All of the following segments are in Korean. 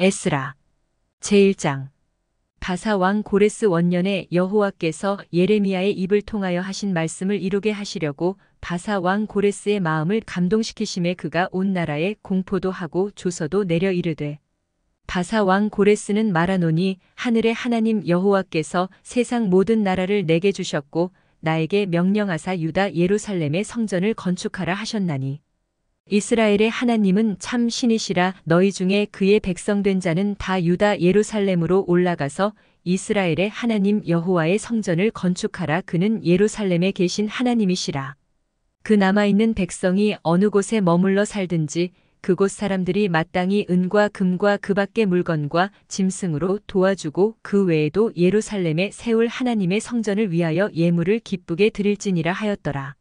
에스라 제1장. 바사 왕 고레스 원년에 여호와께서 예레미야의 입을 통하여 하신 말씀을 이루게 하시려고 바사 왕 고레스의 마음을 감동시키심에 그가 온 나라에 공포도 하고 조서도 내려 이르되, 바사 왕 고레스는 말하노니 하늘의 하나님 여호와께서 세상 모든 나라를 내게 주셨고 나에게 명령하사 유다 예루살렘의 성전을 건축하라 하셨나니, 이스라엘의 하나님은 참 신이시라. 너희 중에 그의 백성된 자는 다 유다 예루살렘으로 올라가서 이스라엘의 하나님 여호와의 성전을 건축하라. 그는 예루살렘에 계신 하나님이시라. 그 남아있는 백성이 어느 곳에 머물러 살든지 그곳 사람들이 마땅히 은과 금과 그 밖의 물건과 짐승으로 도와주고 그 외에도 예루살렘에 세울 하나님의 성전을 위하여 예물을 기쁘게 드릴지니라 하였더라.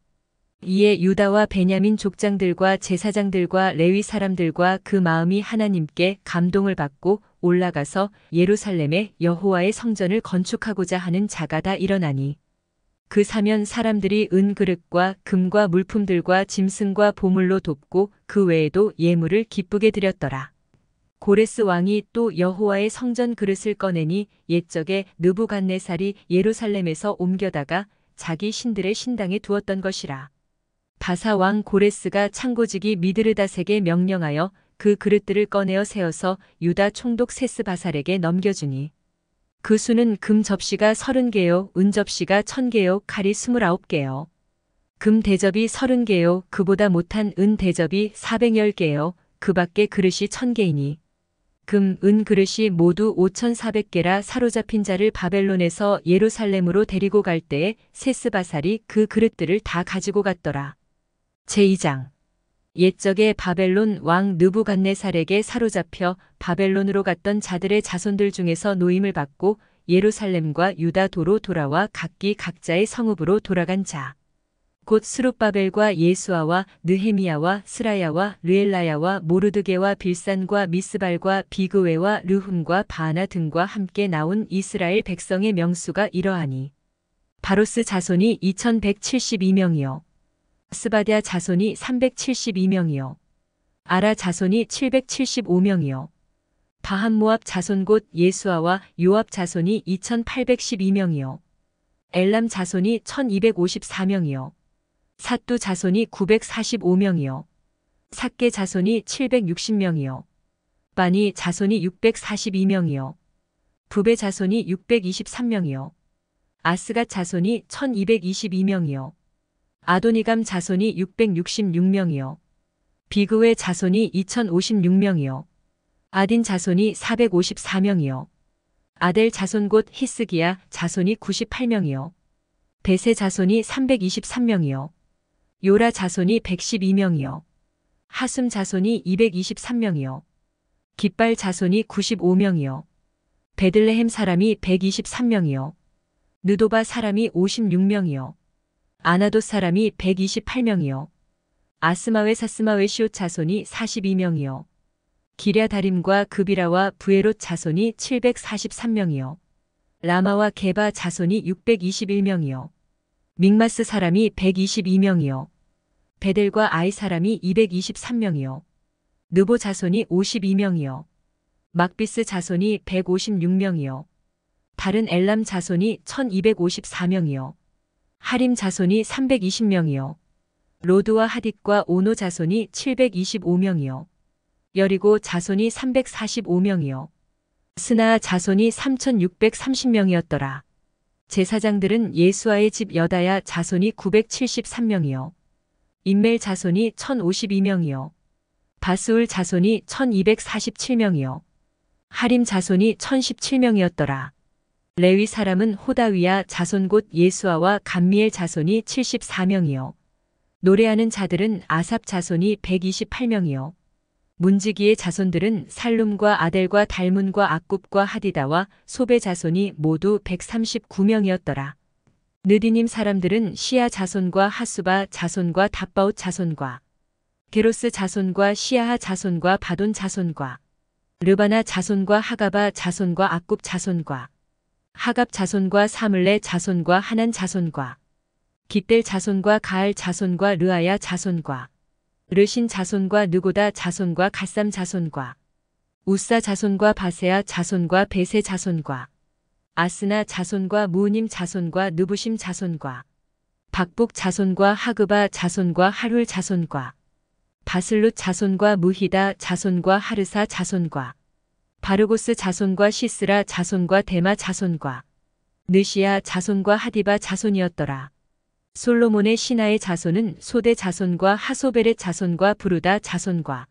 이에 유다와 베냐민 족장들과 제사장들과 레위 사람들과 그 마음이 하나님께 감동을 받고 올라가서 예루살렘에 여호와의 성전을 건축하고자 하는 자가 다 일어나니, 그 사면 사람들이 은 그릇과 금과 물품들과 짐승과 보물로 돕고 그 외에도 예물을 기쁘게 드렸더라. 고레스 왕이 또 여호와의 성전 그릇을 꺼내니 옛적에 느부갓네살이 예루살렘에서 옮겨다가 자기 신들의 신당에 두었던 것이라. 바사 왕 고레스가 창고지기 미드르닷에게 명령하여 그 그릇들을 꺼내어 세워서 유다 총독 세스바살에게 넘겨주니, 그 수는 금 접시가 30개요 은 접시가 1000개요 칼이 29개요 금 대접이 30개요 그보다 못한 은 대접이 410개요 그 밖의 그릇이 1000개이니, 금, 은 그릇이 모두 5400개라. 사로잡힌 자를 바벨론에서 예루살렘으로 데리고 갈 때에 세스바살이 그 그릇들을 다 가지고 갔더라. 제2장. 옛적에 바벨론 왕 느부갓네살에게 사로잡혀 바벨론으로 갔던 자들의 자손들 중에서 노임을 받고 예루살렘과 유다 도로 돌아와 각기 각자의 성읍으로 돌아간 자, 곧 스룹바벨과 예수아와 느헤미야와 스라야와 르엘라야와 모르드게와 빌산과 미스발과 비그웨와 르훔과 바하나 등과 함께 나온 이스라엘 백성의 명수가 이러하니, 바로스 자손이 2172명이요 스바랴 자손이 372명이요 아라 자손이 775명이요 바한모압 자손 곧 예수아와 요압 자손이 2812명이요 엘람 자손이 1254명이요 삿두 자손이 945명이요 삭게 자손이 760명이요 바니 자손이 642명이요 부베 자손이 623명이요 아스갓 자손이 1222명이요 아도니감 자손이 666명이요 비그웨 자손이 2056명이요 아딘 자손이 454명이요 아델 자손 곧 히스기야 자손이 98명이요 베세 자손이 323명이요 요라 자손이 112명이요 하숨 자손이 223명이요 깃발 자손이 95명이요 베들레헴 사람이 123명이요 느도바 사람이 56명이요 아나돗 사람이 128명이요 아스마웨 사스마웨 시옷 자손이 42명이요 기랴다림과 그비라와 부에롯 자손이 743명이요 라마와 게바 자손이 621명이요 믹마스 사람이 122명이요 베델과 아이 사람이 223명이요 느보 자손이 52명이요 막비스 자손이 156명이요 다른 엘람 자손이 1254명이요 하림 자손이 320명이요 로드와 하딧과 오노 자손이 725명이요 여리고 자손이 345명이요 스나 자손이 3630명이었더라. 제사장들은 예수아의 집 여다야 자손이 973명이요 임멜 자손이 1052명이요 바스울 자손이 1247명이요 하림 자손이 1017명이었더라. 레위 사람은 호다위야 자손 곧 예수아와 감미엘 자손이 74명이요 노래하는 자들은 아삽 자손이 128명이요 문지기의 자손들은 살룸과 아델과 달문과 악굽과 하디다와 소베 자손이 모두 139명이었더라. 느디님 사람들은 시아 자손과 하수바 자손과 답바옷 자손과 게로스 자손과 시아하 자손과 바돈 자손과 르바나 자손과 하가바 자손과 악굽 자손과 하갑 자손과 사물레 자손과 하난 자손과 깃델 자손과 가알 자손과 르아야 자손과 르신 자손과 느고다 자손과 갓삼 자손과 우사 자손과 바세아 자손과 베세 자손과 아스나 자손과 무님 자손과 느부심 자손과 박북 자손과 하그바 자손과 하룰 자손과 바슬룻 자손과 무히다 자손과 하르사 자손과 바르고스 자손과 시스라 자손과 데마 자손과 느시아 자손과 하디바 자손이었더라. 솔로몬의 신하의 자손은 소대 자손과 하소베렛 자손과 부르다 자손과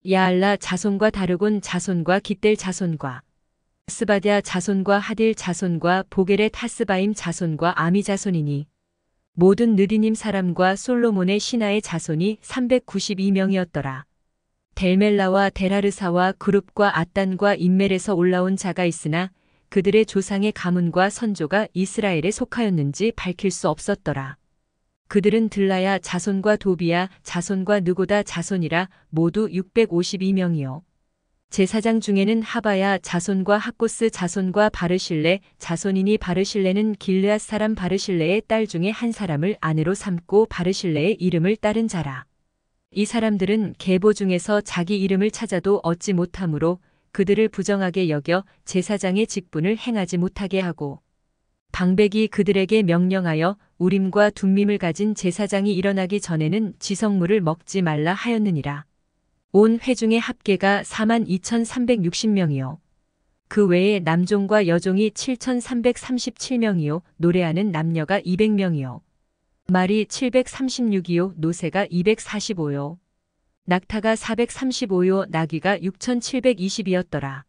야알라 자손과 다르곤 자손과 깃델 자손과 스바디아 자손과 하딜 자손과 보게렛 하스바임 자손과 아미 자손이니 모든 느디님 사람과 솔로몬의 신하의 자손이 392명이었더라. 델멜라와 데라르사와 그룹과 앗단과 인멜에서 올라온 자가 있으나 그들의 조상의 가문과 선조가 이스라엘에 속하였는지 밝힐 수 없었더라. 그들은 들라야 자손과 도비야 자손과 느고다 자손이라 모두 652명이요. 제사장 중에는 하바야 자손과 학고스 자손과 바르실레 자손이니 바르실레는 길르앗 사람 바르실레의 딸 중에 한 사람을 아내로 삼고 바르실레의 이름을 따른 자라. 이 사람들은 계보 중에서 자기 이름을 찾아도 얻지 못하므로 그들을 부정하게 여겨 제사장의 직분을 행하지 못하게 하고 방백이 그들에게 명령하여 우림과 둠밈을 가진 제사장이 일어나기 전에는 지성물을 먹지 말라 하였느니라. 온 회중의 합계가 42,360명이요. 그 외에 남종과 여종이 7,337명이요. 노래하는 남녀가 200명이요. 말이 736이요. 노새가 245요. 낙타가 435요. 나귀가 6,720이었더라.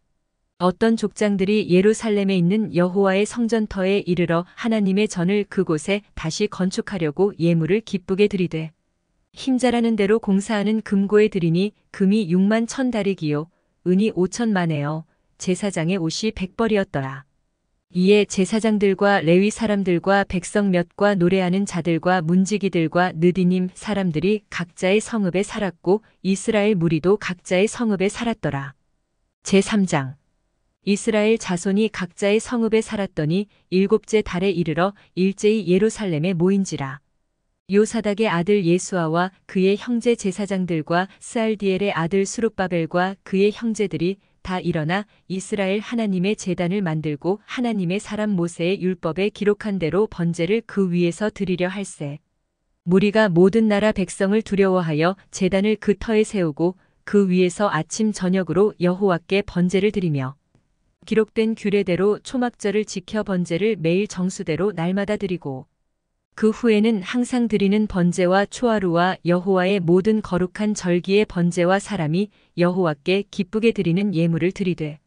어떤 족장들이 예루살렘에 있는 여호와의 성전터에 이르러 하나님의 전을 그곳에 다시 건축하려고 예물을 기쁘게 드리되 힘자라는 대로 공사하는 금고에 드리니 금이 6만 1,000다리기요 은이 5천만에요. 제사장의 옷이 100벌이었더라. 이에 제사장들과 레위 사람들과 백성 몇과 노래하는 자들과 문지기들과 느디님 사람들이 각자의 성읍에 살았고 이스라엘 무리도 각자의 성읍에 살았더라. 제3장 이스라엘 자손이 각자의 성읍에 살았더니 7째 달에 이르러 일제히 예루살렘에 모인지라. 요사닥의 아들 예수아와 그의 형제 제사장들과 스알디엘의 아들 수룹바벨과 그의 형제들이 다 일어나 이스라엘 하나님의 제단을 만들고 하나님의 사람 모세의 율법에 기록한 대로 번제를 그 위에서 드리려 할세. 무리가 모든 나라 백성을 두려워하여 제단을 그 터에 세우고 그 위에서 아침 저녁으로 여호와께 번제를 드리며 기록된 규례대로 초막절을 지켜 번제를 매일 정수대로 날마다 드리고 그 후에는 항상 드리는 번제와 초하루와 여호와의 모든 거룩한 절기의 번제와 사람이 여호와께 기쁘게 드리는 예물을 드리되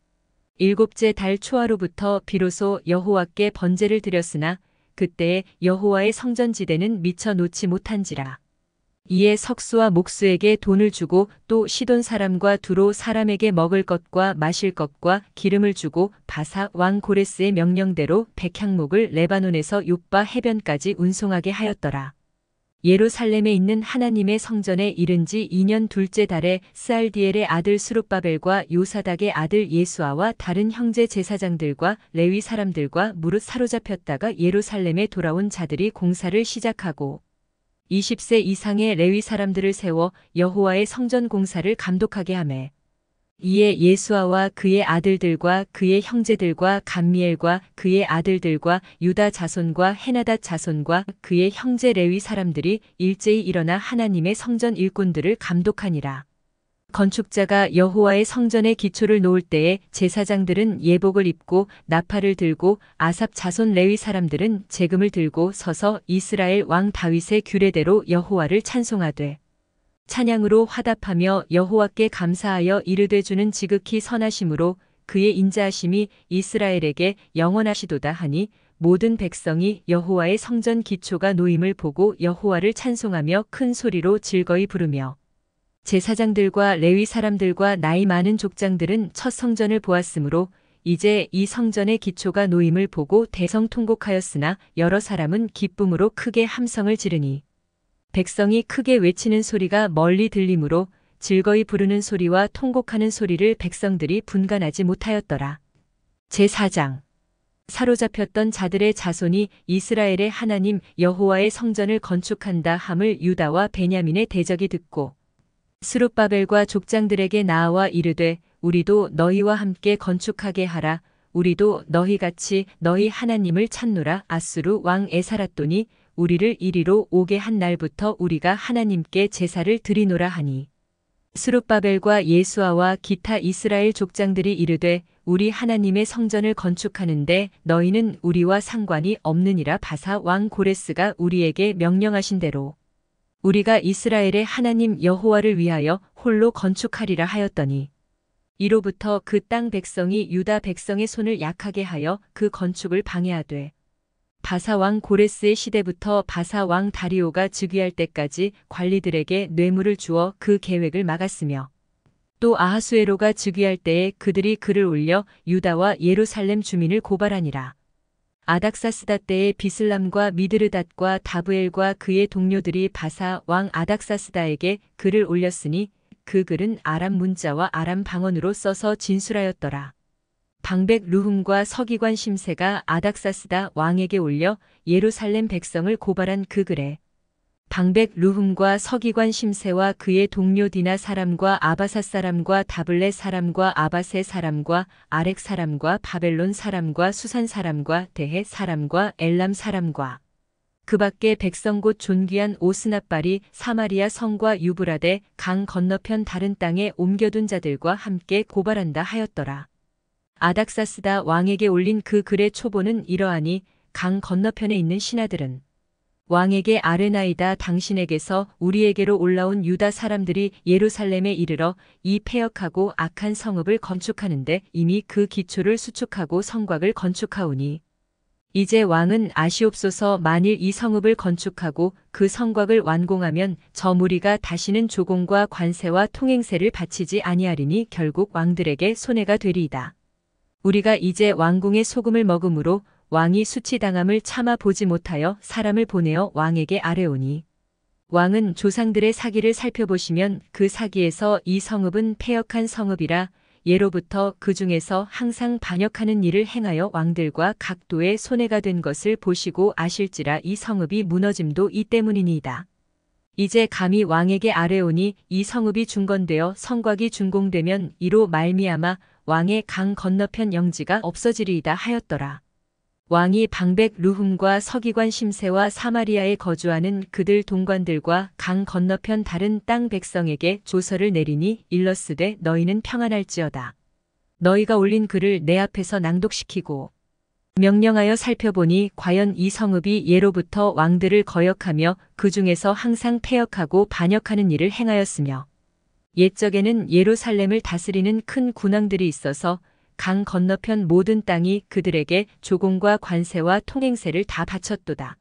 7째 달 초하루부터 비로소 여호와께 번제를 드렸으나 그때에 여호와의 성전지대는 미처 놓지 못한지라. 이에 석수와 목수에게 돈을 주고 또 시돈 사람과 두로 사람에게 먹을 것과 마실 것과 기름을 주고 바사 왕 고레스의 명령대로 백향목을 레바논에서 욥바 해변까지 운송하게 하였더라. 예루살렘에 있는 하나님의 성전에 이른 지 2년 둘째 달에 스알디엘의 아들 수룹바벨과 요사닥의 아들 예수아와 다른 형제 제사장들과 레위 사람들과 무릇 사로잡혔다가 예루살렘에 돌아온 자들이 공사를 시작하고 20세 이상의 레위 사람들을 세워 여호와의 성전 공사를 감독하게 하매 이에 예수아와 그의 아들들과 그의 형제들과 감미엘과 그의 아들들과 유다 자손과 헤나닷 자손과 그의 형제 레위 사람들이 일제히 일어나 하나님의 성전 일꾼들을 감독하니라. 건축자가 여호와의 성전의 기초를 놓을 때에 제사장들은 예복을 입고 나팔을 들고 아삽 자손 레위 사람들은 제금을 들고 서서 이스라엘 왕 다윗의 규례대로 여호와를 찬송하되 찬양으로 화답하며 여호와께 감사하여 이르되 주는 지극히 선하심으로 그의 인자하심이 이스라엘에게 영원하시도다 하니 모든 백성이 여호와의 성전 기초가 놓임을 보고 여호와를 찬송하며 큰 소리로 즐거이 부르며 제사장들과 레위 사람들과 나이 많은 족장들은 첫 성전을 보았으므로 이제 이 성전의 기초가 놓임을 보고 대성통곡하였으나 여러 사람은 기쁨으로 크게 함성을 지르니 백성이 크게 외치는 소리가 멀리 들리므로 즐거이 부르는 소리와 통곡하는 소리를 백성들이 분간하지 못하였더라. 제4장 사로잡혔던 자들의 자손이 이스라엘의 하나님 여호와의 성전을 건축한다 함을 유다와 베냐민의 대적이 듣고 스룹바벨과 족장들에게 나아와 이르되 우리도 너희와 함께 건축하게 하라. 우리도 너희같이 너희 하나님을 찾노라. 아수르 왕 에사라돈이 우리를 이리로 오게 한 날부터 우리가 하나님께 제사를 드리노라 하니 스룹바벨과 예수아와 기타 이스라엘 족장들이 이르되 우리 하나님의 성전을 건축하는데 너희는 우리와 상관이 없느니라. 바사 왕 고레스가 우리에게 명령하신 대로 우리가 이스라엘의 하나님 여호와를 위하여 홀로 건축하리라 하였더니 이로부터 그 땅 백성이 유다 백성의 손을 약하게 하여 그 건축을 방해하되 바사 왕 고레스의 시대부터 바사 왕 다리오가 즉위할 때까지 관리들에게 뇌물을 주어 그 계획을 막았으며 또 아하수에로가 즉위할 때에 그들이 글을 올려 유다와 예루살렘 주민을 고발하니라. 아닥사스다 때에 비슬람과 미드르닷과 다브엘과 그의 동료들이 바사 왕 아닥사스다에게 글을 올렸으니 그 글은 아람 문자와 아람 방언으로 써서 진술하였더라. 방백 루훔과 서기관 심세가 아닥사스다 왕에게 올려 예루살렘 백성을 고발한 그 글에 방백 루훔과 서기관 심세와 그의 동료 디나 사람과 아바사 사람과 다블레 사람과 아바세 사람과 아렉 사람과 바벨론 사람과 수산 사람과 대해 사람과 엘람 사람과 그 밖에 백성 곧 존귀한 오스낫발이 사마리아 성과 유브라데 강 건너편 다른 땅에 옮겨둔 자들과 함께 고발한다 하였더라. 아닥사스다 왕에게 올린 그 글의 초본은 이러하니 강 건너편에 있는 신하들은 왕에게 아뢰나이다. 당신에게서 우리에게로 올라온 유다 사람들이 예루살렘에 이르러 이 패역하고 악한 성읍을 건축하는데 이미 그 기초를 수축하고 성곽을 건축하오니 이제 왕은 아시옵소서. 만일 이 성읍을 건축하고 그 성곽을 완공하면 저 무리가 다시는 조공과 관세와 통행세를 바치지 아니하리니 결국 왕들에게 손해가 되리이다. 우리가 이제 왕궁의 소금을 먹음으로 왕이 수치당함을 참아 보지 못하여 사람을 보내어 왕에게 아뢰오니 왕은 조상들의 사기를 살펴보시면 그 사기에서 이 성읍은 패역한 성읍이라 예로부터 그 중에서 항상 반역하는 일을 행하여 왕들과 각도의 손해가 된 것을 보시고 아실지라 이 성읍이 무너짐도 이 때문이니이다. 이제 감히 왕에게 아뢰오니 이 성읍이 중건되어 성곽이 준공되면 이로 말미암아 왕의 강 건너편 영지가 없어지리이다 하였더라. 왕이 방백 루훔과 서기관 심세와 사마리아에 거주하는 그들 동관들과 강 건너편 다른 땅 백성에게 조서를 내리니 일러스되 너희는 평안할지어다. 너희가 올린 글을 내 앞에서 낭독시키고 명령하여 살펴보니 과연 이 성읍이 예로부터 왕들을 거역하며 그 중에서 항상 패역하고 반역하는 일을 행하였으며 옛적에는 예루살렘을 다스리는 큰 군왕들이 있어서 강 건너편 모든 땅이 그들에게 조공과 관세와 통행세를 다 바쳤도다.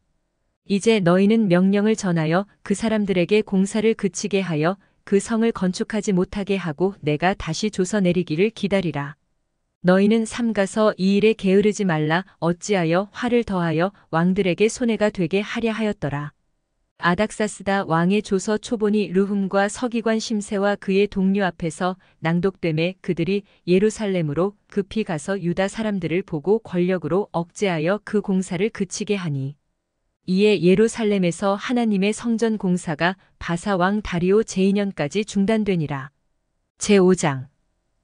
이제 너희는 명령을 전하여 그 사람들에게 공사를 그치게 하여 그 성을 건축하지 못하게 하고 내가 다시 조서 내리기를 기다리라. 너희는 삼가서 이 일에 게으르지 말라. 어찌하여 화를 더하여 왕들에게 손해가 되게 하랴 하였더라. 아닥사스다 왕의 조서 초본이 루훔과 서기관 심세와 그의 동료 앞에서 낭독되매 그들이 예루살렘으로 급히 가서 유다 사람들을 보고 권력으로 억제하여 그 공사를 그치게 하니 이에 예루살렘에서 하나님의 성전 공사가 바사 왕 다리오 제2년까지 중단되니라. 제5장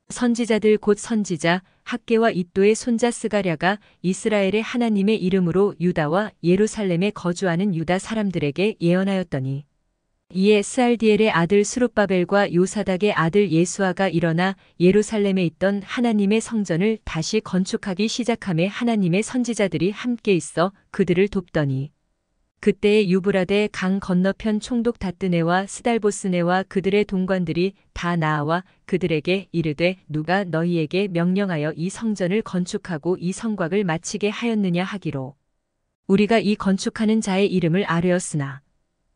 선지자들 곧 선지자 학개와 이도의 손자 스가랴가 이스라엘의 하나님의 이름으로 유다와 예루살렘에 거주하는 유다 사람들에게 예언하였더니 이에 스알디엘의 아들 스룹바벨과 요사닥의 아들 예수아가 일어나 예루살렘에 있던 하나님의 성전을 다시 건축하기 시작하며 하나님의 선지자들이 함께 있어 그들을 돕더니 그때에 유브라데 강 건너편 총독 다뜨네와 스달보스네와 그들의 동관들이 다 나와 그들에게 이르되 누가 너희에게 명령하여 이 성전을 건축하고 이 성곽을 마치게 하였느냐 하기로 우리가 이 건축하는 자의 이름을 아뢰었으나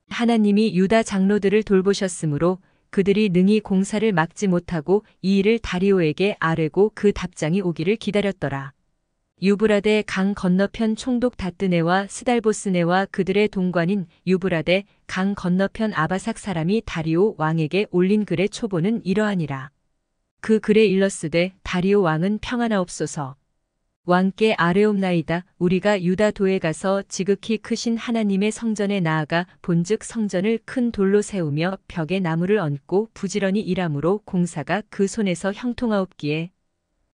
하나님이 유다 장로들을 돌보셨으므로 그들이 능히 공사를 막지 못하고 이 일을 다리오에게 아뢰고 그 답장이 오기를 기다렸더라. 유브라데 강 건너편 총독 다뜨네와 스달보스네와 그들의 동관인 유브라데 강 건너편 아바삭 사람이 다리오 왕에게 올린 글의 초본은 이러하니라. 그 글에 일렀으되 다리오 왕은 평안하옵소서. 왕께 아뢰옵나이다. 우리가 유다도에 가서 지극히 크신 하나님의 성전에 나아가 본즉 성전을 큰 돌로 세우며 벽에 나무를 얹고 부지런히 일함으로 공사가 그 손에서 형통하옵기에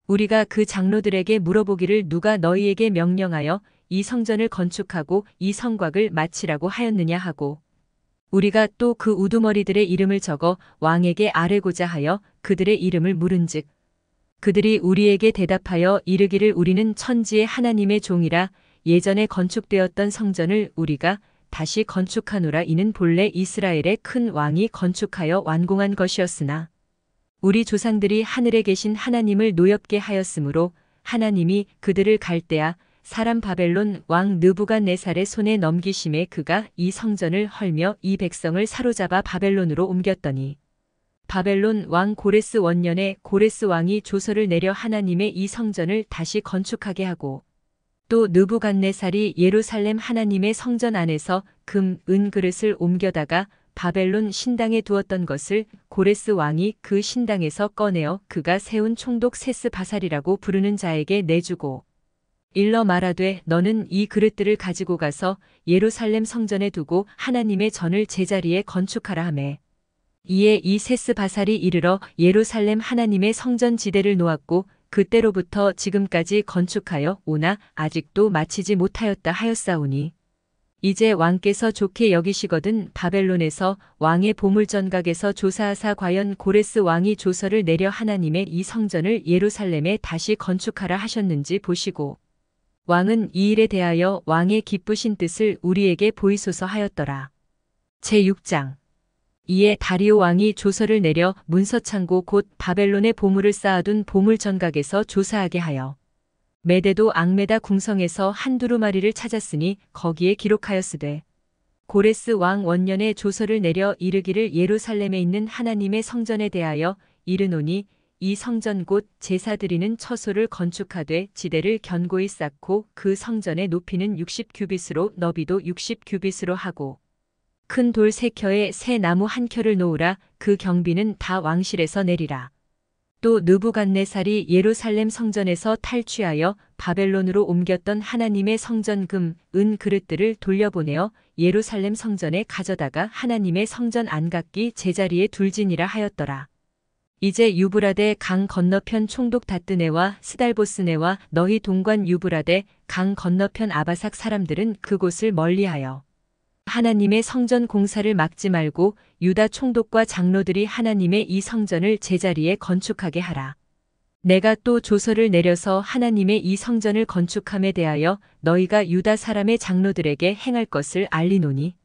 우리가 그 장로들에게 물어보기를 누가 너희에게 명령하여 이 성전을 건축하고 이 성곽을 마치라고 하였느냐 하고 우리가 또 그 우두머리들의 이름을 적어 왕에게 아뢰고자 하여 그들의 이름을 물은즉 그들이 우리에게 대답하여 이르기를 우리는 천지의 하나님의 종이라 예전에 건축되었던 성전을 우리가 다시 건축하노라. 이는 본래 이스라엘의 큰 왕이 건축하여 완공한 것이었으나 우리 조상들이 하늘에 계신 하나님을 노엽게 하였으므로 하나님이 그들을 갈대아 사람 바벨론 왕 느부갓네살의 손에 넘기심에 그가 이 성전을 헐며 이 백성을 사로잡아 바벨론으로 옮겼더니 바벨론 왕 고레스 원년에 고레스 왕이 조서를 내려 하나님의 이 성전을 다시 건축하게 하고 또 느부갓네살이 예루살렘 하나님의 성전 안에서 금, 은 그릇을 옮겨다가 바벨론 신당에 두었던 것을 고레스 왕이 그 신당에서 꺼내어 그가 세운 총독 세스바살이라고 부르는 자에게 내주고 일러 말하되 너는 이 그릇들을 가지고 가서 예루살렘 성전에 두고 하나님의 전을 제자리에 건축하라 하매 이에 이 세스바살이 이르러 예루살렘 하나님의 성전 지대를 놓았고 그때로부터 지금까지 건축하여 오나 아직도 마치지 못하였다 하였사오니 이제 왕께서 좋게 여기시거든 바벨론에서 왕의 보물전각에서 조사하사 과연 고레스 왕이 조서를 내려 하나님의 이 성전을 예루살렘에 다시 건축하라 하셨는지 보시고 왕은 이 일에 대하여 왕의 기쁘신 뜻을 우리에게 보이소서 하였더라. 제6장 이에 다리오 왕이 조서를 내려 문서창고 곧 바벨론의 보물을 쌓아둔 보물전각에서 조사하게 하여 메데도 앙메다 궁성에서 한 두루마리를 찾았으니 거기에 기록하였으되 고레스 왕 원년에 조서를 내려 이르기를 예루살렘에 있는 하나님의 성전에 대하여 이르노니 이 성전 곧 제사 드리는 처소를 건축하되 지대를 견고히 쌓고 그 성전의 높이는 60규빗으로 너비도 60규빗으로 하고 큰 돌 3켜에 새 나무 1켜를 놓으라. 그 경비는 다 왕실에서 내리라. 또 느부갓네살이 예루살렘 성전에서 탈취하여 바벨론으로 옮겼던 하나님의 성전 금, 은 그릇들을 돌려보내어 예루살렘 성전에 가져다가 하나님의 성전 안각기 제자리에 둘지니라 하였더라. 이제 유브라데 강 건너편 총독 다뜨네와 스달보스네와 너희 동관 유브라데 강 건너편 아바삭 사람들은 그곳을 멀리하여 하나님의 성전 공사를 막지 말고 유다 총독과 장로들이 하나님의 이 성전을 제자리에 건축하게 하라. 내가 또 조서를 내려서 하나님의 이 성전을 건축함에 대하여 너희가 유다 사람의 장로들에게 행할 것을 알리노니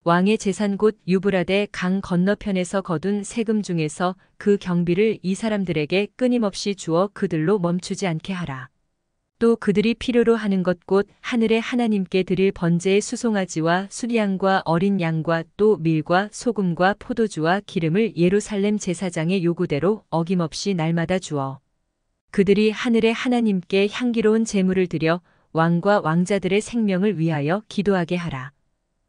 왕의 재산 곧 유브라데 강 건너편에서 거둔 세금 중에서 그 경비를 이 사람들에게 끊임없이 주어 그들로 멈추지 않게 하라. 또 그들이 필요로 하는 것 곧 하늘의 하나님께 드릴 번제의 수송아지와 수리양과 어린 양과 또 밀과 소금과 포도주와 기름을 예루살렘 제사장의 요구대로 어김없이 날마다 주어 그들이 하늘의 하나님께 향기로운 제물을 드려 왕과 왕자들의 생명을 위하여 기도하게 하라.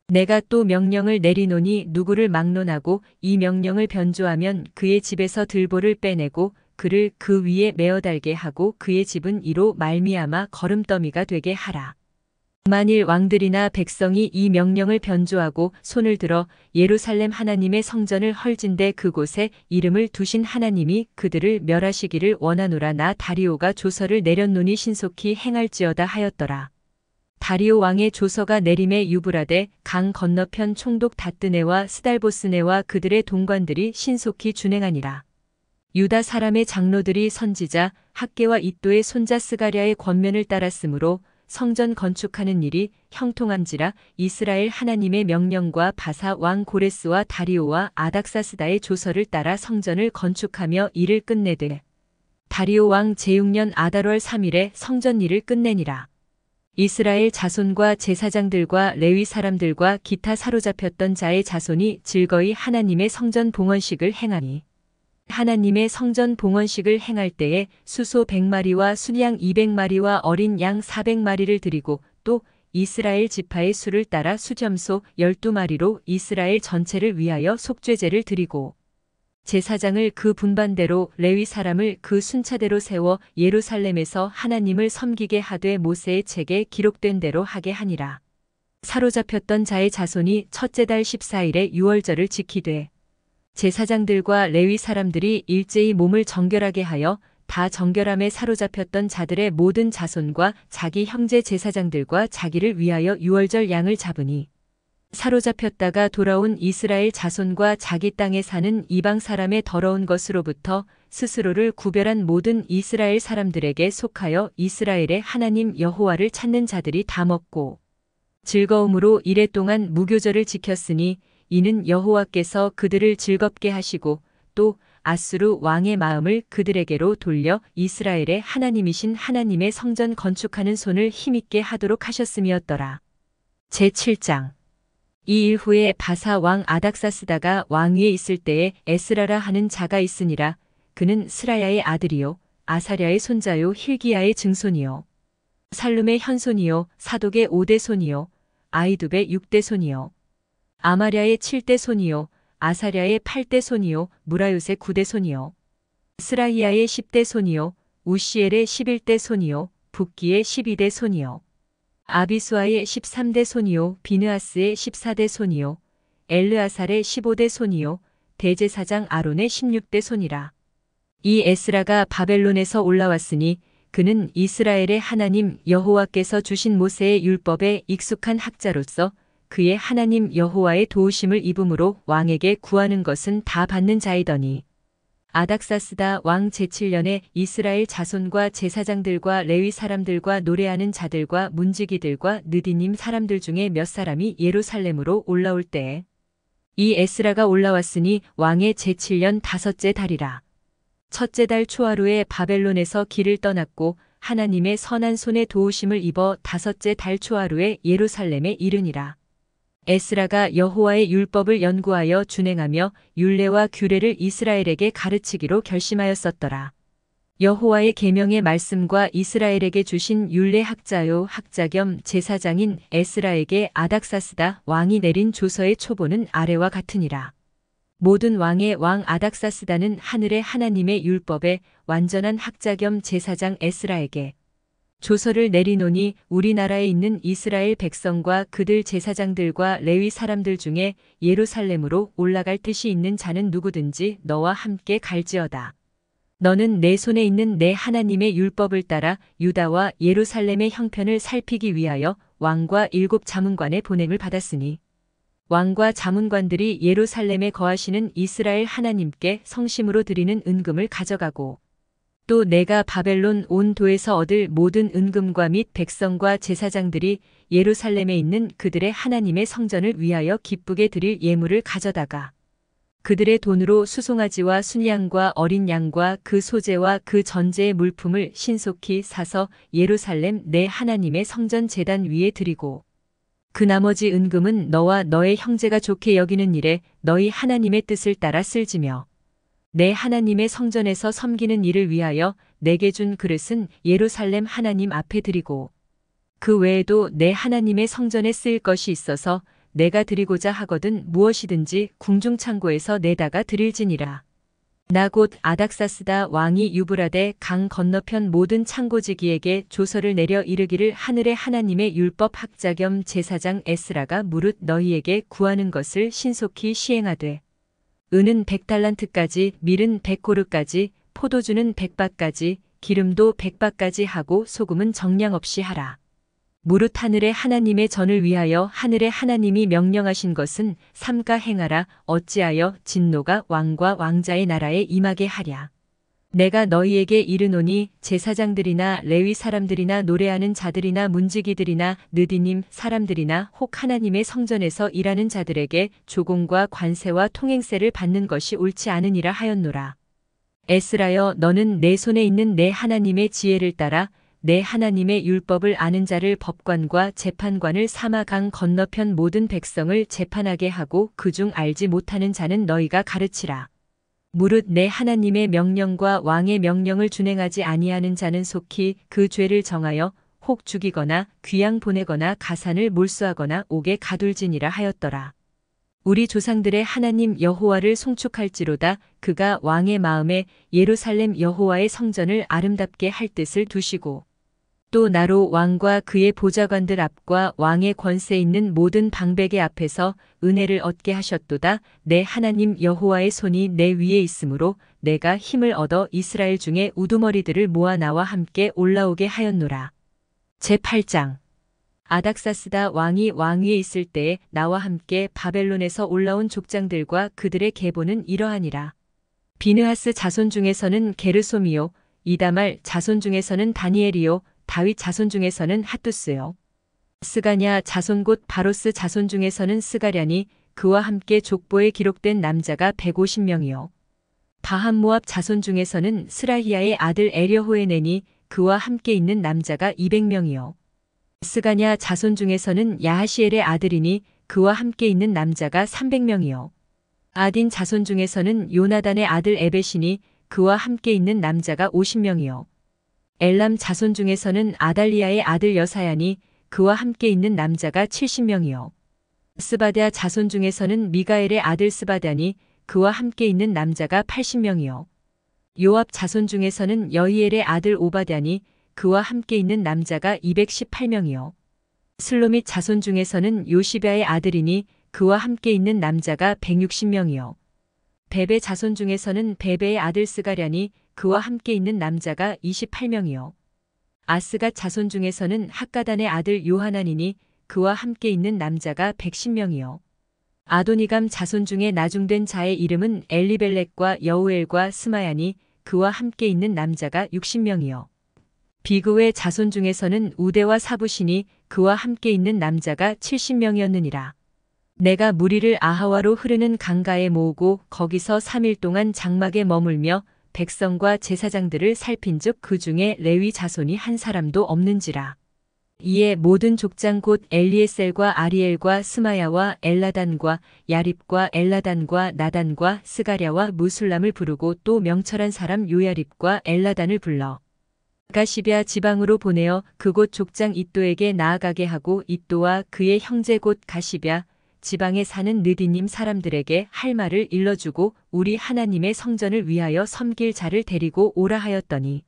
내가 또 명령을 내리노니 누구를 막론하고 이 명령을 변조하면 그의 집에서 들보를 빼내고 그를 그 위에 메어 달게 하고 그의 집은 이로 말미암아 거름더미가 되게 하라. 만일 왕들이나 백성이 이 명령을 변조하고 손을 들어 예루살렘 하나님의 성전을 헐진대 그곳에 이름을 두신 하나님이 그들을 멸하시기를 원하노라. 나 다리오가 조서를 내렸노니 신속히 행할지어다 하였더라. 다리오 왕의 조서가 내림에 유브라데 강 건너편 총독 다뜨네와 스달보스네와 그들의 동관들이 신속히 준행하니라. 유다 사람의 장로들이 선지자 학개와 이또의 손자 스가랴의 권면을 따랐으므로 성전 건축하는 일이 형통함지라. 이스라엘 하나님의 명령과 바사 왕 고레스와 다리오와 아닥사스다의 조서를 따라 성전을 건축하며 일을 끝내되 다리오 왕 제6년 아달월 3일에 성전 일을 끝내니라. 이스라엘 자손과 제사장들과 레위 사람들과 기타 사로잡혔던 자의 자손이 즐거이 하나님의 성전 봉헌식을 행하니 하나님의 성전 봉헌식을 행할 때에 수소 100마리와 순양 200마리와 어린 양 400마리를 드리고 또 이스라엘 지파의 수를 따라 수점소 12마리로 이스라엘 전체를 위하여 속죄제를 드리고 제사장을 그 분반대로 레위 사람을 그 순차대로 세워 예루살렘에서 하나님을 섬기게 하되 모세의 책에 기록된 대로 하게 하니라. 사로잡혔던 자의 자손이 첫째 달 14일에 유월절을 지키되 제사장들과 레위 사람들이 일제히 몸을 정결하게 하여 다 정결함에 사로잡혔던 자들의 모든 자손과 자기 형제 제사장들과 자기를 위하여 유월절 양을 잡으니 사로잡혔다가 돌아온 이스라엘 자손과 자기 땅에 사는 이방 사람의 더러운 것으로부터 스스로를 구별한 모든 이스라엘 사람들에게 속하여 이스라엘의 하나님 여호와를 찾는 자들이 다 먹고 즐거움으로 이레 동안 무교절을 지켰으니 이는 여호와께서 그들을 즐겁게 하시고 또 아수르 왕의 마음을 그들에게로 돌려 이스라엘의 하나님이신 하나님의 성전 건축하는 손을 힘있게 하도록 하셨음이었더라. 제7장. 이 일 후에 바사 왕 아닥사스다가 왕위에 있을 때에 에스라라 하는 자가 있으니라. 그는 스라야의 아들이요 아사랴의 손자요 힐기야의 증손이요 살룸의 현손이요 사독의 5대 손이요 아이둡의 6대 손이요 아마랴의 7대 손이요 아사랴의 8대 손이요 무라요의 9대 손이요 스라히야의 10대 손이요 우시엘의 11대 손이요 붓기의 12대 손이요 아비수아의 13대 손이요 비느아스의 14대 손이요 엘르아살의 15대 손이요 대제사장 아론의 16대 손이라. 이 에스라가 바벨론에서 올라왔으니 그는 이스라엘의 하나님 여호와께서 주신 모세의 율법에 익숙한 학자로서 그의 하나님 여호와의 도우심을 입음으로 왕에게 구하는 것은 다 받는 자이더니 아닥사스다 왕 제7년에 이스라엘 자손과 제사장들과 레위 사람들과 노래하는 자들과 문지기들과 느디님 사람들 중에 몇 사람이 예루살렘으로 올라올 때에 이 에스라가 올라왔으니 왕의 제7년 5째 달이라. 첫째 달 초하루에 바벨론에서 길을 떠났고 하나님의 선한 손에 도우심을 입어 5째 달 초하루에 예루살렘에 이르니라. 에스라가 여호와의 율법을 연구하여 준행하며 율례와 규례를 이스라엘에게 가르치기로 결심하였었더라. 여호와의 계명의 말씀과 이스라엘에게 주신 율례 학자요 학자 겸 제사장인 에스라에게 아닥사스다 왕이 내린 조서의 초본은 아래와 같으니라. 모든 왕의 왕 아닥사스다는 하늘의 하나님의 율법에 완전한 학자 겸 제사장 에스라에게 조서를 내리노니 우리나라에 있는 이스라엘 백성과 그들 제사장들과 레위 사람들 중에 예루살렘으로 올라갈 뜻이 있는 자는 누구든지 너와 함께 갈지어다. 너는 내 손에 있는 내 하나님의 율법을 따라 유다와 예루살렘의 형편을 살피기 위하여 왕과 7 자문관의 보냄을 받았으니 왕과 자문관들이 예루살렘에 거하시는 이스라엘 하나님께 성심으로 드리는 은금을 가져가고 또 내가 바벨론 온 도에서 얻을 모든 은금과 및 백성과 제사장들이 예루살렘에 있는 그들의 하나님의 성전을 위하여 기쁘게 드릴 예물을 가져다가 그들의 돈으로 수송아지와 순양과 어린 양과 그 소재와 그 전제의 물품을 신속히 사서 예루살렘 내 하나님의 성전 제단 위에 드리고 그 나머지 은금은 너와 너의 형제가 좋게 여기는 일에 너희 하나님의 뜻을 따라 쓸지며 내 하나님의 성전에서 섬기는 일을 위하여 내게 준 그릇은 예루살렘 하나님 앞에 드리고 그 외에도 내 하나님의 성전에 쓰일 것이 있어서 내가 드리고자 하거든 무엇이든지 궁중창고에서 내다가 드릴지니라. 나 곧 아닥사스다 왕이 유브라데 강 건너편 모든 창고지기에게 조서를 내려 이르기를 하늘의 하나님의 율법 학자 겸 제사장 에스라가 무릇 너희에게 구하는 것을 신속히 시행하되 은은 100달란트까지 밀은 100고르까지 포도주는 100바까지 기름도 100바까지 하고 소금은 정량 없이 하라. 무릇 하늘의 하나님의 전을 위하여 하늘의 하나님이 명령하신 것은 삼가 행하라. 어찌하여 진노가 왕과 왕자의 나라에 임하게 하랴. 내가 너희에게 이르노니 제사장들이나 레위 사람들이나 노래하는 자들이나 문지기들이나 느디님 사람들이나 혹 하나님의 성전에서 일하는 자들에게 조공과 관세와 통행세를 받는 것이 옳지 않으니라 하였노라. 에스라여 너는 내 손에 있는 내 하나님의 지혜를 따라 내 하나님의 율법을 아는 자를 법관과 재판관을 삼아 강 건너편 모든 백성을 재판하게 하고 그중 알지 못하는 자는 너희가 가르치라. 무릇 내 하나님의 명령과 왕의 명령을 준행하지 아니하는 자는 속히 그 죄를 정하여 혹 죽이거나 귀양 보내거나 가산을 몰수하거나 옥에 가둘지니라 하였더라. 우리 조상들의 하나님 여호와를 송축할지로다. 그가 왕의 마음에 예루살렘 여호와의 성전을 아름답게 할 뜻을 두시고 또 나로 왕과 그의 보좌관들 앞과 왕의 권세 있는 모든 방백의 앞에서 은혜를 얻게 하셨도다. 내 하나님 여호와의 손이 내 위에 있으므로 내가 힘을 얻어 이스라엘 중에 우두머리들을 모아 나와 함께 올라오게 하였노라. 제8장 아닥사스다 왕이 왕위에 있을 때에 나와 함께 바벨론에서 올라온 족장들과 그들의 계보는 이러하니라. 비느하스 자손 중에서는 게르솜이요 이다말 자손 중에서는 다니엘이요 다윗 자손 중에서는 핫두스요 스가냐 자손 곧 바로스 자손 중에서는 스가랴니 그와 함께 족보에 기록된 남자가 150명이요 바한모압 자손 중에서는 스라히야의 아들 에려호에네니 그와 함께 있는 남자가 200명이요 스가냐 자손 중에서는 야하시엘의 아들이니 그와 함께 있는 남자가 300명이요 아딘 자손 중에서는 요나단의 아들 에벳이니 그와 함께 있는 남자가 50명이요 엘람 자손 중에서는 아달리아의 아들 여사야니 그와 함께 있는 남자가 70명이요 스바랴 자손 중에서는 미가엘의 아들 스바랴니 그와 함께 있는 남자가 80명이요 요압 자손 중에서는 여히엘의 아들 오바댜니 그와 함께 있는 남자가 218명이요 슬로밋 자손 중에서는 요시랴의 아들이니 그와 함께 있는 남자가 160명이요 베베 자손 중에서는 베베의 아들 스가랴니 그와 함께 있는 남자가 28명이요 아스갓 자손 중에서는 학가단의 아들 요하나니니 그와 함께 있는 남자가 110명이요 아도니감 자손 중에 나중된 자의 이름은 엘리벨렉과 여우엘과 스마야니 그와 함께 있는 남자가 60명이요 비그의 자손 중에서는 우대와 사부시니 그와 함께 있는 남자가 70명이었느니라. 내가 무리를 아하와로 흐르는 강가에 모으고 거기서 3일 동안 장막에 머물며 백성과 제사장들을 살핀즉 그 중에 레위 자손이 한 사람도 없는지라. 이에 모든 족장 곧 엘리에셀과 아리엘과 스마야와 엘라단과 야립과 엘라단과 나단과 스가랴와 무술람을 부르고 또 명철한 사람 요야립과 엘라단을 불러 가시뵤 지방으로 보내어 그곳 족장 이또에게 나아가게 하고 이또와 그의 형제 곧 가시뵤 지방에 사는 느디님 사람들에게 할 말을 일러주고 우리 하나님의 성전을 위하여 섬길 자를 데리고 오라 하였더니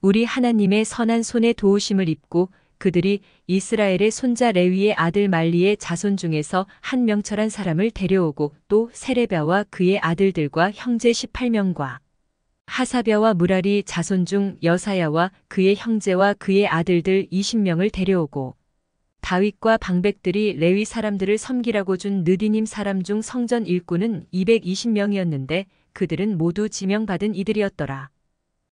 우리 하나님의 선한 손에 도우심을 입고 그들이 이스라엘의 손자 레위의 아들 말리의 자손 중에서 한 명철한 사람을 데려오고 또 세레랴와 그의 아들들과 형제 18명과 하사랴와 무라리 자손 중 여사야와 그의 형제와 그의 아들들 20명을 데려오고 다윗과 방백들이 레위 사람들을 섬기라고 준 느디님 사람 중 성전 일꾼은 220명이었는데 그들은 모두 지명받은 이들이었더라.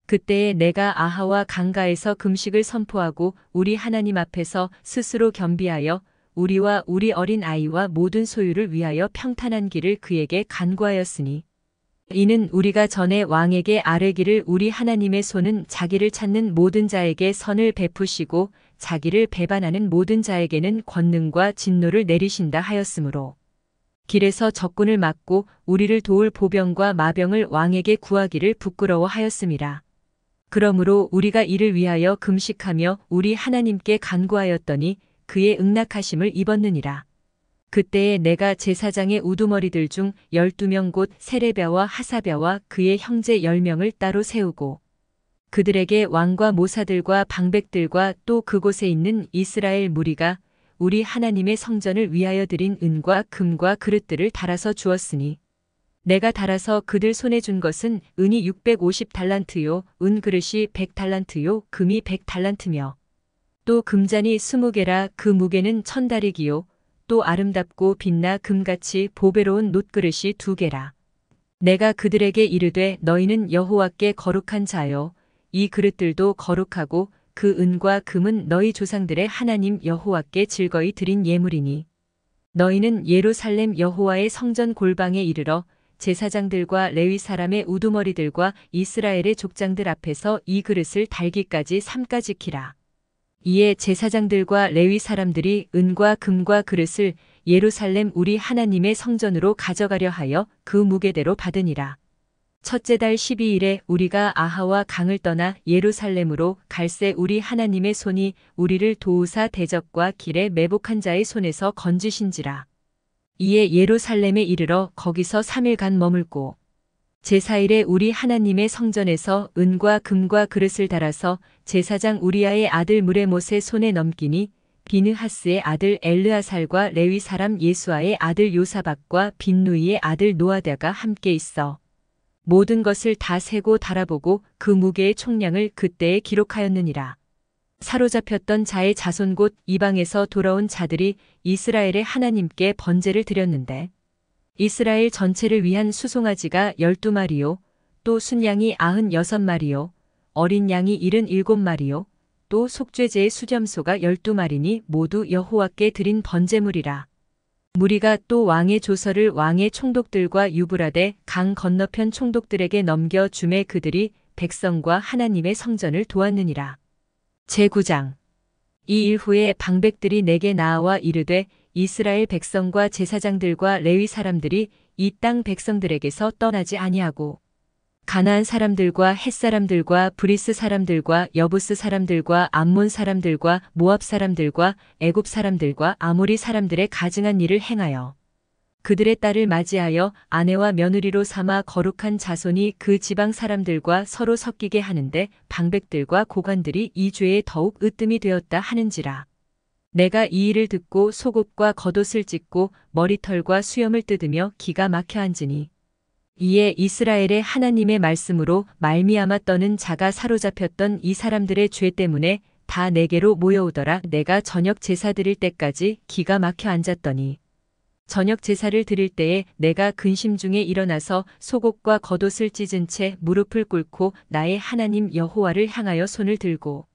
그때에 내가 아하와 강가에서 금식을 선포하고 우리 하나님 앞에서 스스로 겸비하여 우리와 우리 어린 아이와 모든 소유를 위하여 평탄한 길을 그에게 간구하였으니 이는 우리가 전에 왕에게 아뢰기를 우리 하나님의 손은 자기를 찾는 모든 자에게 선을 베푸시고 자기를 배반하는 모든 자에게는 권능과 진노를 내리신다 하였으므로 길에서 적군을 막고 우리를 도울 보병과 마병을 왕에게 구하기를 부끄러워하였음이라. 그러므로 우리가 이를 위하여 금식하며 우리 하나님께 간구하였더니 그의 응낙하심을 입었느니라. 그때에 내가 제사장의 우두머리들 중 12명 곧 세레랴와 하사랴와 그의 형제 10명을 따로 세우고 그들에게 왕과 모사들과 방백들과 또 그곳에 있는 이스라엘 무리가 우리 하나님의 성전을 위하여 드린 은과 금과 그릇들을 달아서 주었으니 내가 달아서 그들 손에 준 것은 은이 650달란트요 은 그릇이 100달란트요 금이 100달란트며 또 금잔이 20개라 그 무게는 1000다리기요 또 아름답고 빛나 금같이 보배로운 놋그릇이 2개라. 내가 그들에게 이르되 너희는 여호와께 거룩한 자요 이 그릇들도 거룩하고 그 은과 금은 너희 조상들의 하나님 여호와께 즐거이 드린 예물이니 너희는 예루살렘 여호와의 성전 골방에 이르러 제사장들과 레위 사람의 우두머리들과 이스라엘의 족장들 앞에서 이 그릇을 달기까지 삼가 지키라. 이에 제사장들과 레위 사람들이 은과 금과 그릇을 예루살렘 우리 하나님의 성전으로 가져가려 하여 그 무게대로 받으니라. 첫째 달 12일에 우리가 아하와 강을 떠나 예루살렘으로 갈새 우리 하나님의 손이 우리를 도우사 대적과 길에 매복한 자의 손에서 건지신지라. 이에 예루살렘에 이르러 거기서 3일간 머물고 제4일에 우리 하나님의 성전에서 은과 금과 그릇을 달아서 제사장 우리아의 아들 무레못의 손에 넘기니 비느하스의 아들 엘르아살과 레위 사람 예수아의 아들 요사박과 빈누이의 아들 노아다가 함께 있어 모든 것을 다 세고 달아보고 그 무게의 총량을 그때에 기록하였느니라. 사로잡혔던 자의 자손 곧 이방에서 돌아온 자들이 이스라엘의 하나님께 번제를 드렸는데 이스라엘 전체를 위한 수송아지가 12마리요 또 순양이 96마리요 어린 양이 77마리요 또 속죄제의 수점소가 12마리니 모두 여호와께 드린 번제물이라. 무리가 또 왕의 조서를 왕의 총독들과 유브라데 강 건너편 총독들에게 넘겨 주매 그들이 백성과 하나님의 성전을 도왔느니라. 제9장. 이 일 후에 방백들이 내게 나아와 이르되 이스라엘 백성과 제사장들과 레위 사람들이 이 땅 백성들에게서 떠나지 아니하고 가나안 사람들과 헷 사람들과 브리스 사람들과 여부스 사람들과 암몬 사람들과 모압 사람들과 애굽 사람들과 아모리 사람들의 가증한 일을 행하여 그들의 딸을 맞이하여 아내와 며느리로 삼아 거룩한 자손이 그 지방 사람들과 서로 섞이게 하는데 방백들과 고관들이 이 죄에 더욱 으뜸이 되었다 하는지라. 내가 이 일을 듣고 속옷과 겉옷을 찢고 머리털과 수염을 뜯으며 기가 막혀 앉으니 이에 이스라엘의 하나님의 말씀으로 말미암아 떠는 자가 사로잡혔던 이 사람들의 죄 때문에 다 내게로 모여오더라. 내가 저녁 제사 드릴 때까지 기가 막혀 앉았더니 저녁 제사를 드릴 때에 내가 근심 중에 일어나서 속옷과 겉옷을 찢은 채 무릎을 꿇고 나의 하나님 여호와를 향하여 손을 들고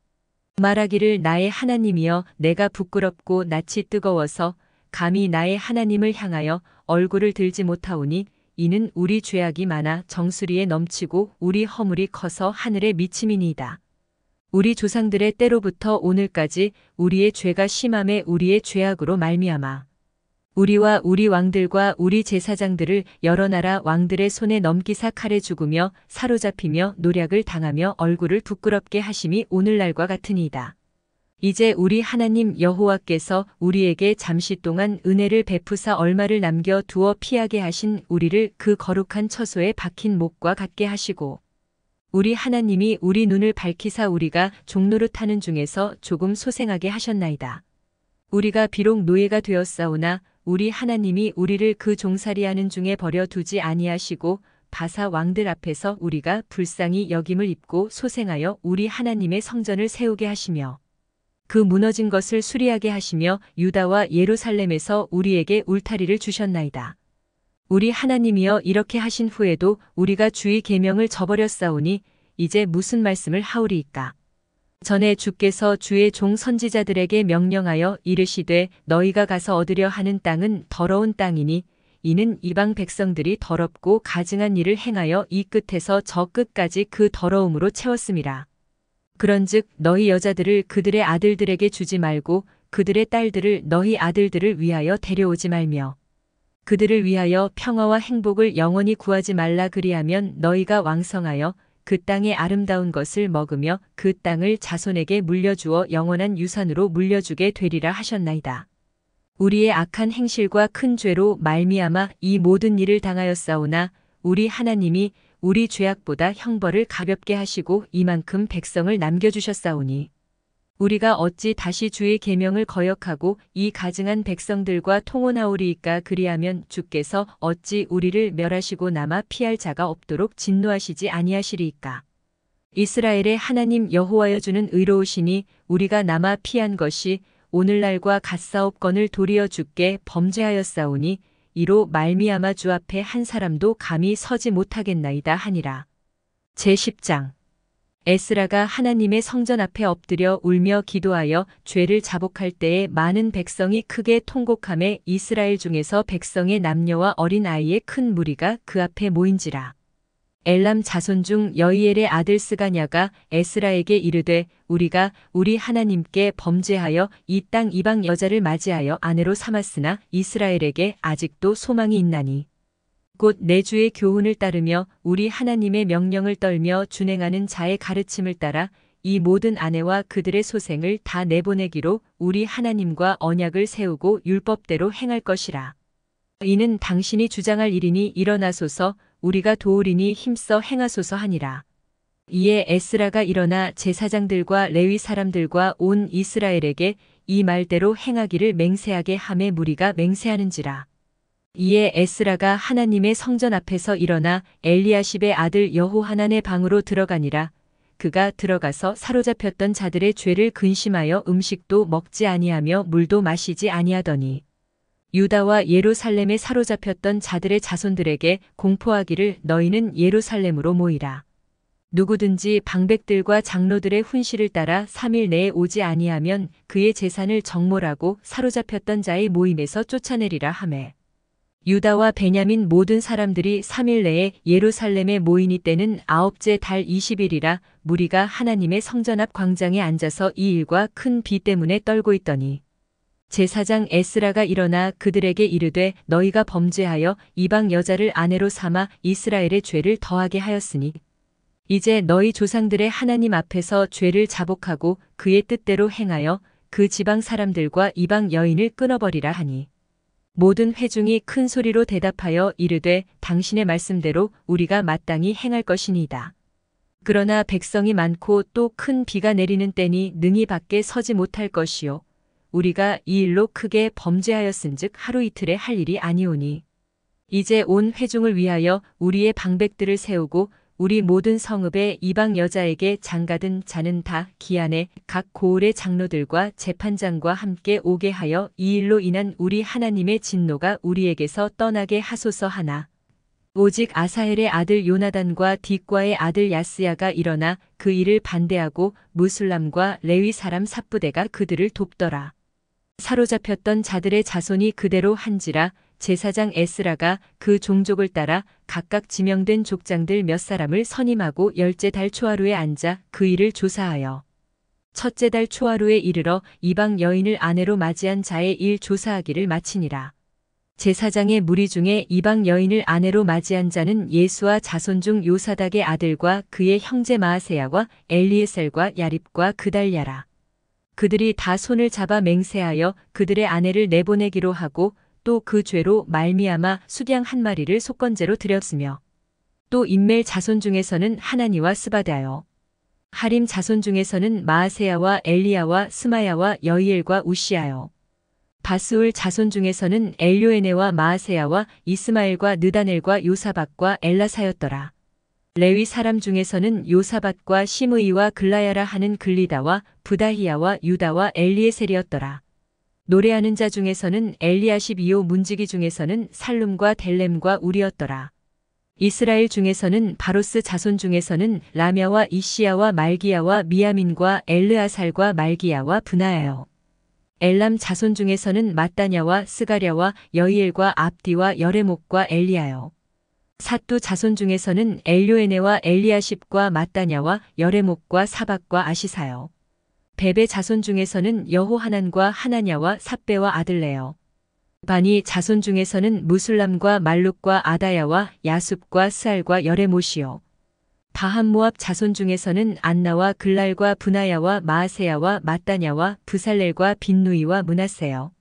말하기를 나의 하나님이여 내가 부끄럽고 낯이 뜨거워서 감히 나의 하나님을 향하여 얼굴을 들지 못하오니 이는 우리 죄악이 많아 정수리에 넘치고 우리 허물이 커서 하늘에 미침이니이다. 우리 조상들의 때로부터 오늘까지 우리의 죄가 심함에 우리의 죄악으로 말미암아 우리와 우리 왕들과 우리 제사장들을 여러 나라 왕들의 손에 넘기사 칼에 죽으며 사로잡히며 노략을 당하며 얼굴을 부끄럽게 하심이 오늘날과 같으니이다. 이제 우리 하나님 여호와께서 우리에게 잠시 동안 은혜를 베푸사 얼마를 남겨 두어 피하게 하신 우리를 그 거룩한 처소에 박힌 목과 같게 하시고 우리 하나님이 우리 눈을 밝히사 우리가 종노릇하는 중에서 조금 소생하게 하셨나이다. 우리가 비록 노예가 되었사오나 우리 하나님이 우리를 그 종살이하는 중에 버려두지 아니하시고 바사 왕들 앞에서 우리가 불쌍히 여김을 입고 소생하여 우리 하나님의 성전을 세우게 하시며 그 무너진 것을 수리하게 하시며 유다와 예루살렘에서 우리에게 울타리를 주셨나이다. 우리 하나님이여 이렇게 하신 후에도 우리가 주의 계명을 저버렸사오니 이제 무슨 말씀을 하오리이까. 전에 주께서 주의 종 선지자들에게 명령하여 이르시되 너희가 가서 얻으려 하는 땅은 더러운 땅이니 이는 이방 백성들이 더럽고 가증한 일을 행하여 이 끝에서 저 끝까지 그 더러움으로 채웠음이라. 그런즉 너희 여자들을 그들의 아들들에게 주지 말고 그들의 딸들을 너희 아들들을 위하여 데려오지 말며 그들을 위하여 평화와 행복을 영원히 구하지 말라. 그리하면 너희가 왕성하여 그 땅의 아름다운 것을 먹으며 그 땅을 자손에게 물려주어 영원한 유산으로 물려주게 되리라 하셨나이다. 우리의 악한 행실과 큰 죄로 말미암아 이 모든 일을 당하였사오나 우리 하나님이 우리 죄악보다 형벌을 가볍게 하시고 이만큼 백성을 남겨주셨사오니 우리가 어찌 다시 주의 계명을 거역하고 이 가증한 백성들과 통혼하오리이까. 그리하면 주께서 어찌 우리를 멸하시고 남아 피할 자가 없도록 진노하시지 아니하시리이까. 이스라엘의 하나님 여호와여 주는 의로우시니 우리가 남아 피한 것이 오늘날과 같사옵건을 도리어 주께 범죄하였사오니 이로 말미암아 주 앞에 한 사람도 감히 서지 못하겠나이다 하니라. 제10장. 에스라가 하나님의 성전 앞에 엎드려 울며 기도하여 죄를 자복할 때에 많은 백성이 크게 통곡하매 이스라엘 중에서 백성의 남녀와 어린 아이의 큰 무리가 그 앞에 모인지라. 엘람 자손 중 여이엘의 아들 스가냐가 에스라에게 이르되 우리가 우리 하나님께 범죄하여 이 땅 이방 여자를 맞이하여 아내로 삼았으나 이스라엘에게 아직도 소망이 있나니 곧 내 주의 교훈을 따르며 우리 하나님의 명령을 떨며 준행하는 자의 가르침을 따라 이 모든 아내와 그들의 소생을 다 내보내기로 우리 하나님과 언약을 세우고 율법대로 행할 것이라. 이는 당신이 주장할 일이니 일어나소서, 우리가 도우리니 힘써 행하소서 하니라. 이에 에스라가 일어나 제사장들과 레위 사람들과 온 이스라엘에게 이 말대로 행하기를 맹세하게 하매 무리가 맹세하는지라. 이에 에스라가 하나님의 성전 앞에서 일어나 엘리야십의 아들 여호하난의 방으로 들어가니라. 그가 들어가서 사로잡혔던 자들의 죄를 근심하여 음식도 먹지 아니하며 물도 마시지 아니하더니 유다와 예루살렘에 사로잡혔던 자들의 자손들에게 공포하기를 너희는 예루살렘으로 모이라. 누구든지 방백들과 장로들의 훈시를 따라 3일 내에 오지 아니하면 그의 재산을 정몰하고 사로잡혔던 자의 모임에서 쫓아내리라 하매 유다와 베냐민 모든 사람들이 3일 내에 예루살렘에 모이니 때는 9째 달 20일이라 무리가 하나님의 성전 앞 광장에 앉아서 이 일과 큰 비 때문에 떨고 있더니 제사장 에스라가 일어나 그들에게 이르되 너희가 범죄하여 이방 여자를 아내로 삼아 이스라엘의 죄를 더하게 하였으니 이제 너희 조상들의 하나님 앞에서 죄를 자복하고 그의 뜻대로 행하여 그 지방 사람들과 이방 여인을 끊어버리라 하니 모든 회중이 큰 소리로 대답하여 이르되 당신의 말씀대로 우리가 마땅히 행할 것이니이다. 그러나 백성이 많고 또 큰 비가 내리는 때니 능히 밖에 서지 못할 것이요 우리가 이 일로 크게 범죄하였은즉 하루 이틀에 할 일이 아니오니 이제 온 회중을 위하여 우리의 방백들을 세우고 우리 모든 성읍의 이방 여자에게 장가든 자는 다 기한에 각 고을의 장로들과 재판장과 함께 오게 하여 이 일로 인한 우리 하나님의 진노가 우리에게서 떠나게 하소서 하나. 오직 아사헬의 아들 요나단과 딕과의 아들 야스야가 일어나 그 일을 반대하고 무술람과 레위 사람 삽부대가 그들을 돕더라. 사로잡혔던 자들의 자손이 그대로 한지라 제사장 에스라가 그 종족을 따라 각각 지명된 족장들 몇 사람을 선임하고 10째 달 초하루에 앉아 그 일을 조사하여 첫째 달 초하루에 이르러 이방 여인을 아내로 맞이한 자의 일 조사하기를 마치니라. 제사장의 무리 중에 이방 여인을 아내로 맞이한 자는 예수와 자손 중 요사닥의 아들과 그의 형제 마아세야와 엘리에셀과 야립과 그달랴라. 그들이 다 손을 잡아 맹세하여 그들의 아내를 내보내기로 하고 또 그 죄로 말미암아 수양 한 마리를 속건제로 드렸으며 또 임멜 자손 중에서는 하나니와 스바다요 하림 자손 중에서는 마아세야와 엘리야와 스마야와 여이엘과 우시야요 바스울 자손 중에서는 엘요에네와 마아세야와 이스마엘과 느다넬과 요사박과 엘라사였더라. 레위 사람 중에서는 요사밭과 시므이와 글라야라 하는 글리다와 부다히야와 유다와 엘리에셀이었더라. 노래하는 자 중에서는 엘리야십이요 문지기 중에서는 살룸과 델렘과 우리였더라. 이스라엘 중에서는 바로스 자손 중에서는 라мя와 이시야와 말기야와 미야민과 엘르아살과 말기야와 브나야요. 엘람 자손 중에서는 mat다냐와 스가랴와 여이엘과 압디와 여레목과 엘리야요. 삿두 자손 중에서는 엘요에네와 엘리야십과 mat다냐와 여레목과 사박과 아시사요. 베베 자손 중에서는 여호하난과 하나냐와 삽베와 아들레요. 바니 자손 중에서는 무술람과 말룩과 아다야와 야숲과 스알과 여레못이요. 바한모압 자손 중에서는 안나와 글랄과 브나야와 마아세야와 mat다냐와 브살렐과 빈누이와 므낫세요.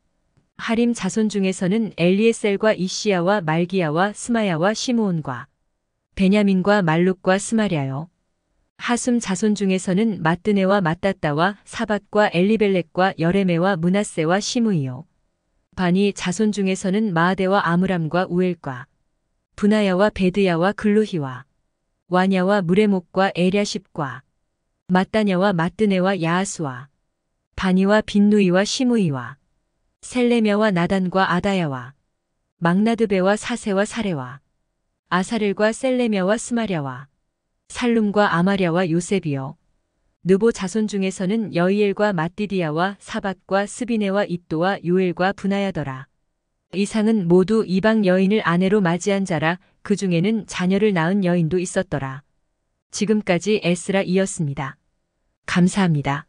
하림 자손 중에서는 엘리에셀과 이시야와 말기야와 스마야와 시므온과 베냐민과 말룩과 스마랴요. 하숨 자손 중에서는 마뜨네와 마따따와 사밧과 엘리벨렉과 여레메와 므낫세와 시므이요. 바니 자손 중에서는 마아데와 아므람과 우엘과 브나야와 베드야와 글루히와 와냐와 무레목과 에랴십과 mat다냐와 마뜨네와 야하수와 바니와 빈누이와 시므이와 셀레며와 나단과 아다야와 막나드베와 사세와 사레와 아사렐과 셀레며와 스마랴와 살룸과 아마랴와 요셉이요. 느보 자손 중에서는 여이엘과 mat디디야와 사밧과 스비네와 id도와 요엘과 브나야더라. 이상은 모두 이방 여인을 아내로 맞이한 자라. 그 중에는 자녀를 낳은 여인도 있었더라. 지금까지 에스라이었습니다. 감사합니다.